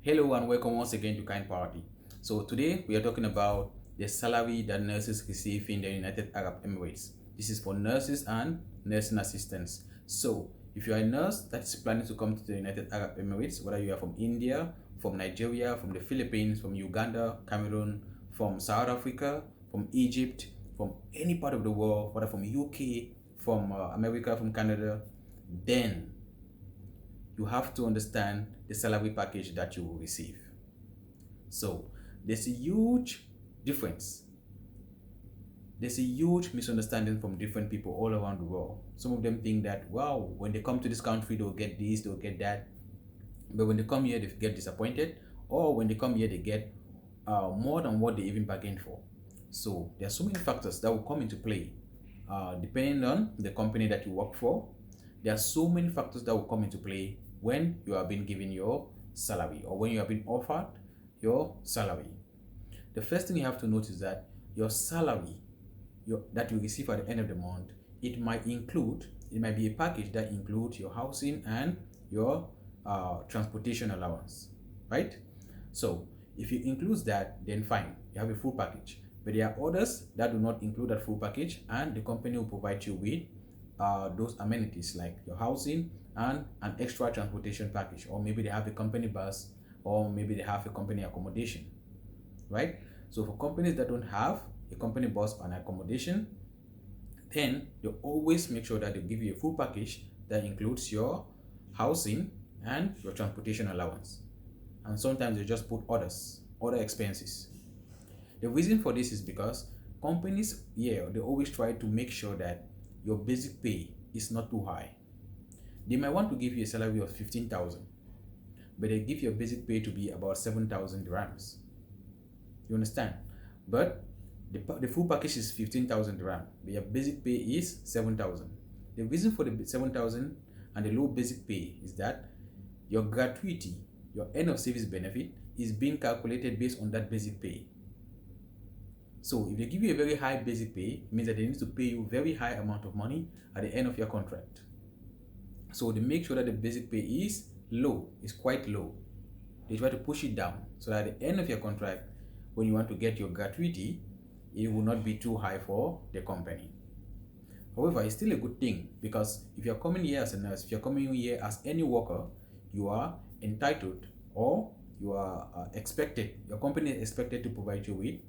Hello and welcome once again to Kind Party. So today we are talking about the salary that nurses receive in the United Arab Emirates. This is for nurses and nursing assistants. So if you are a nurse that is planning to come to the United Arab Emirates, whether you are from India, from Nigeria, from the Philippines, from Uganda, Cameroon, from South Africa, from Egypt, from any part of the world, whether from UK, from America, from Canada, then you have to understand the salary package that you will receive. So there's a huge difference. There's a huge misunderstanding from different people all around the world. Some of them think that, wow, when they come to this country, they'll get this, they'll get that. But when they come here, they get disappointed. Or when they come here, they get more than what they even bargained for. So there are so many factors that will come into play. Depending on the company that you work for, there are so many factors that will come into play when you are being given your salary or when you are being offered your salary. The first thing you have to notice is that your salary that you receive at the end of the month, it might be a package that includes your housing and your transportation allowance, right? So if you include that, then fine, you have a full package. But there are others that do not include that full package, and the company will provide you with those amenities like your housing and an extra transportation package, or maybe they have a company bus, or maybe they have a company accommodation, right? So for companies that don't have a company bus and accommodation, then they always make sure that they give you a full package that includes your housing and your transportation allowance. And sometimes they just put other expenses. The reason for this is because companies, they always try to make sure that your basic pay is not too high. They might want to give you a salary of 15,000, but they give your basic pay to be about 7,000 dirhams. You understand? But the full package is 15,000 dirham, but your basic pay is 7,000. The reason for the 7,000 and the low basic pay is that your gratuity, your end of service benefit, is being calculated based on that basic pay. So if they give you a very high basic pay, it means that they need to pay you a very high amount of money at the end of your contract. So they make sure that the basic pay is low, is quite low. They try to push it down so that at the end of your contract, when you want to get your gratuity, it will not be too high for the company. However, it's still a good thing, because if you're coming here as a nurse, if you're coming here as any worker, you are entitled, or you are expected, your company is expected to provide you with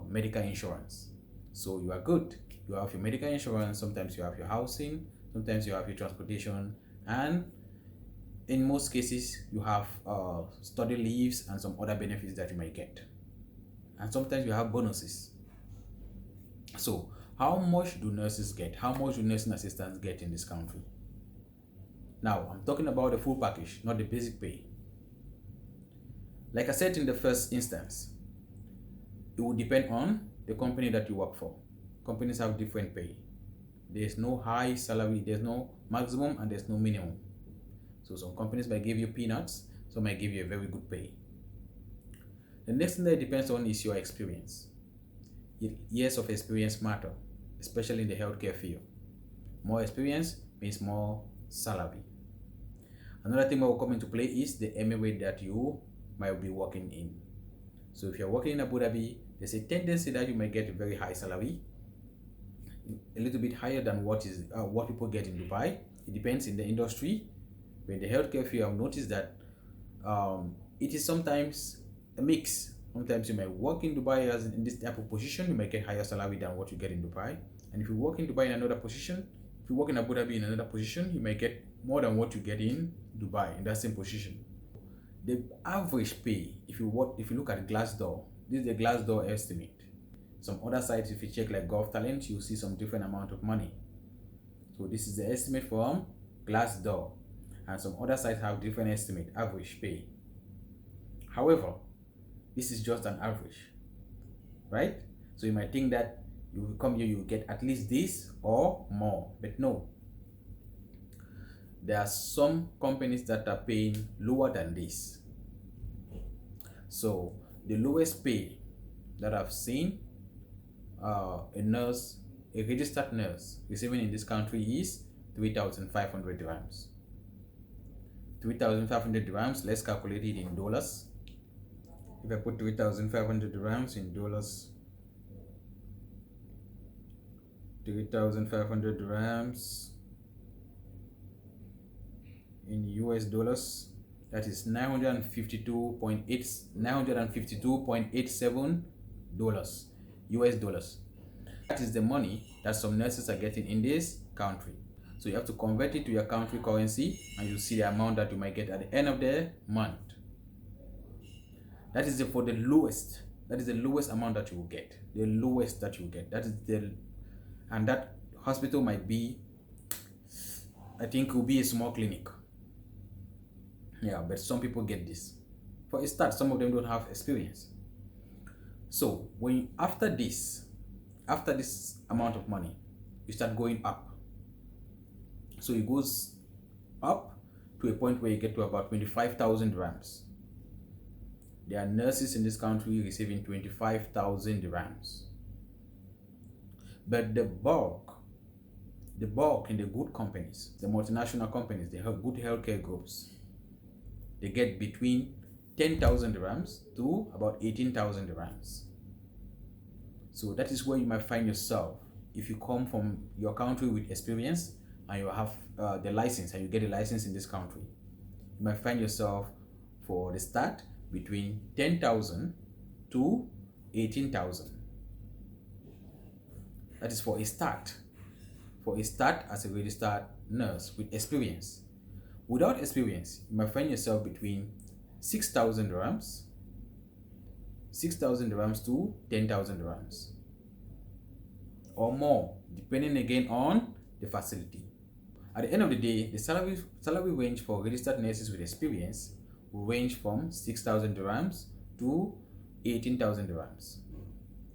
medical insurance. So you are good. You have your medical insurance, sometimes you have your housing, sometimes you have your transportation, and in most cases you have study leaves and some other benefits that you might get. And sometimes you have bonuses. So how much do nurses get? How much do nursing assistants get in this country? Now, I'm talking about the full package, not the basic pay. Like I said in the first instance, it will depend on the company that you work for. Companies have different pay. There's no high salary, there's no maximum, and there's no minimum. So some companies might give you peanuts, some might give you a very good pay. The next thing that it depends on is your experience. Years of experience matter, especially in the healthcare field. More experience means more salary. Another thing that will come into play is the emirate that you might be working in. So if you're working in Abu Dhabi, there's a tendency that you might get a very high salary, a little bit higher than what people get in Dubai. It depends in the industry. But in the healthcare field, I've noticed that it is sometimes a mix. Sometimes you might work in Dubai as in this type of position, you might get higher salary than what you get in Dubai. And if you work in Dubai in another position, if you work in Abu Dhabi in another position, you might get more than what you get in Dubai in that same position. The average pay, if you look at Glassdoor, this is the Glassdoor estimate. Some other sites, if you check like Golf Talent, you'll see some different amount of money. So this is the estimate from Glassdoor, and some other sites have different estimate, average pay. However, this is just an average, right? So you might think that you will come here, you will get at least this or more, but no. There are some companies that are paying lower than this. So the lowest pay that I've seen a registered nurse receiving in this country is 3,500 dirhams. 3,500 dirhams. Let's calculate it in dollars. If I put 3,500 dirhams in dollars, 3,500 dirhams in US dollars, that is 952.87 dollars, US dollars. That is the money that some nurses are getting in this country. So you have to convert it to your country currency, and you see the amount that you might get at the end of the month. That is for the lowest. That is the lowest amount that you will get. The lowest that you will get. That is and that hospital might be, I think, will be a small clinic. Yeah, but some people get this. For a start, some of them don't have experience. So when after this amount of money, you start going up. So it goes up to a point where you get to about 25,000 dirhams. There are nurses in this country receiving 25,000 dirhams. But the bulk in the good companies, the multinational companies, the good healthcare groups, they get between 10,000 dirhams to about 18,000 dirhams. So that is where you might find yourself if you come from your country with experience and you have the license, and you get a license in this country. You might find yourself for the start between 10,000 to 18,000. That is for a start. For a start as a registered nurse with experience. Without experience, you might find yourself between 6,000 dirhams to 10,000 dirhams. Or more, depending again on the facility. At the end of the day, the salary range for registered nurses with experience will range from 6,000 dirhams to 18,000 dirhams.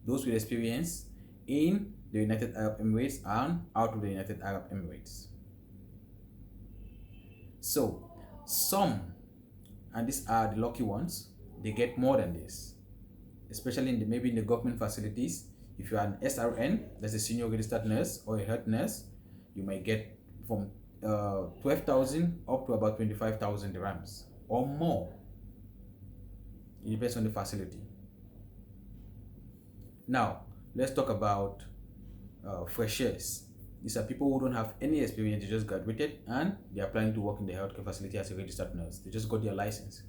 Those with experience in the United Arab Emirates and out of the United Arab Emirates. So some, and these are the lucky ones, they get more than this, especially maybe in the government facilities. If you are an SRN, that's a senior registered nurse or a health nurse, you might get from 12,000 up to about 25,000 dirhams or more. It depends on the facility. Now let's talk about freshers. These are people who don't have any experience. They just graduated and they are planning to work in the healthcare facility as a registered nurse. They just got their license.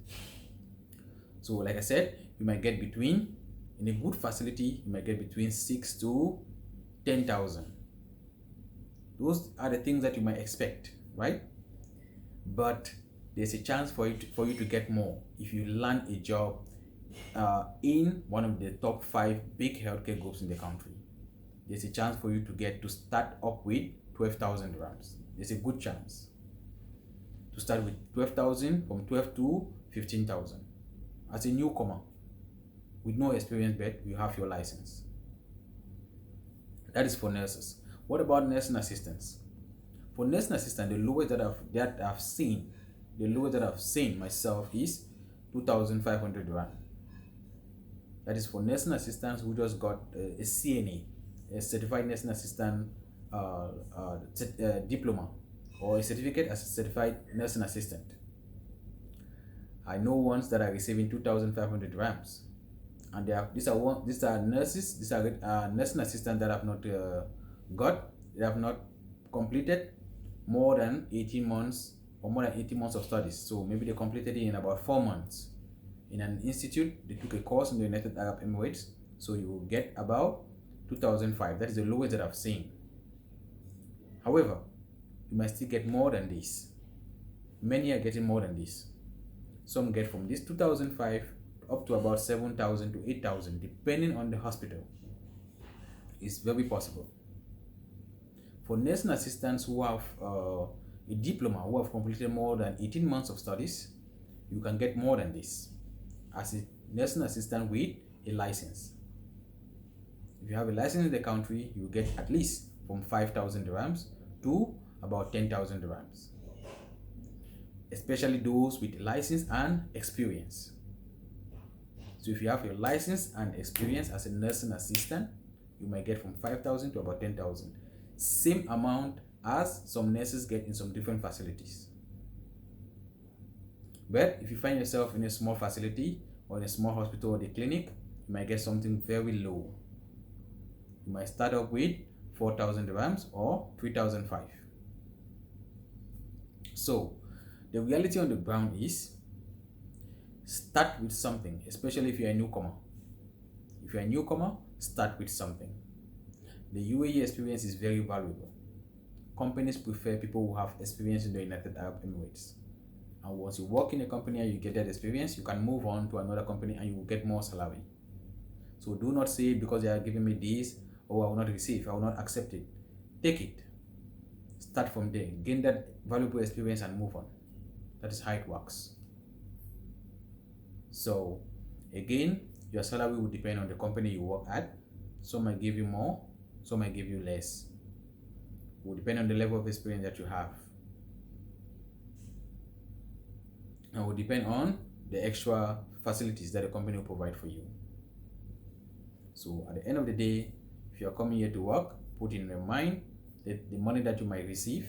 So like I said, you might get between, in a good facility, you might get between 6 to 10,000. Those are the things that you might expect, right? But there's a chance for you to get more if you land a job in one of the top 5 big healthcare groups in the country. There's a chance for you to start up with 12,000 dirhams. There's a good chance to start with 12,000, from 12 to 15,000 as a newcomer with no experience, but you have your license. That is for nurses. What about nursing assistants? For nursing assistant, the lowest that I've seen myself is 2,500 dirham. That is for nursing assistants who just got a CNA, a certified nursing assistant diploma, or a certificate as a certified nursing assistant. I know ones that are receiving 2,500 dirhams, and these are nurses. These are nursing assistants that have not they have not completed more than 18 months or more than 18 months of studies. So maybe they completed it in about 4 months in an institute. They took a course in the United Arab Emirates. So you will get about 2,500. That is the lowest that I've seen. However, you might still get more than this. Many are getting more than this. Some get from this 2,500 up to about 7,000 to 8,000, depending on the hospital. It's very possible. For nursing assistants who have a diploma, who have completed more than 18 months of studies, you can get more than this as a nursing assistant with a license. If you have a license in the country, you get at least from 5,000 dirhams to about 10,000 dirhams, especially those with license and experience. So if you have your license and experience as a nursing assistant, you might get from 5,000 to about 10,000. Same amount as some nurses get in some different facilities. But if you find yourself in a small facility or in a small hospital or the clinic, you might get something very low. You might start up with 4,000 dirhams or 3,005. So the reality on the ground is, start with something, especially if you're a newcomer. If you're a newcomer, start with something. The UAE experience is very valuable. Companies prefer people who have experience in the United Arab Emirates. And once you work in a company and you get that experience, you can move on to another company and you will get more salary. So do not say, because they are giving me this, or I will not receive, I will not accept it. Take it. Start from there. Gain that valuable experience and move on. That is how it works. So again, your salary will depend on the company you work at. Some might give you more, some might give you less. It will depend on the level of experience that you have. And will depend on the extra facilities that the company will provide for you. So at the end of the day, if you're coming here to work, put in your mind that the money that you might receive,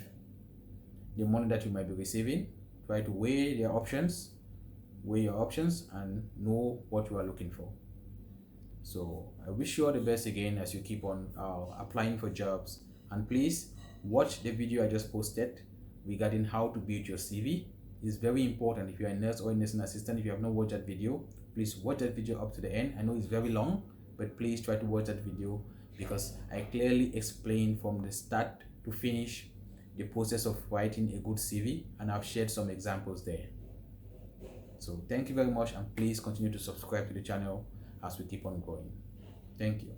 the money that you might be receiving, try to weigh your options and know what you are looking for. So I wish you all the best again as you keep on applying for jobs. And please watch the video I just posted regarding how to build your CV. It's very important. If you're a nurse or a nursing assistant, if you have not watched that video, please watch that video up to the end. I know it's very long, but please try to watch that video, because I clearly explain from the start to finish the process of writing a good CV, and I've shared some examples there. So thank you very much, and please continue to subscribe to the channel as we keep on going. Thank you.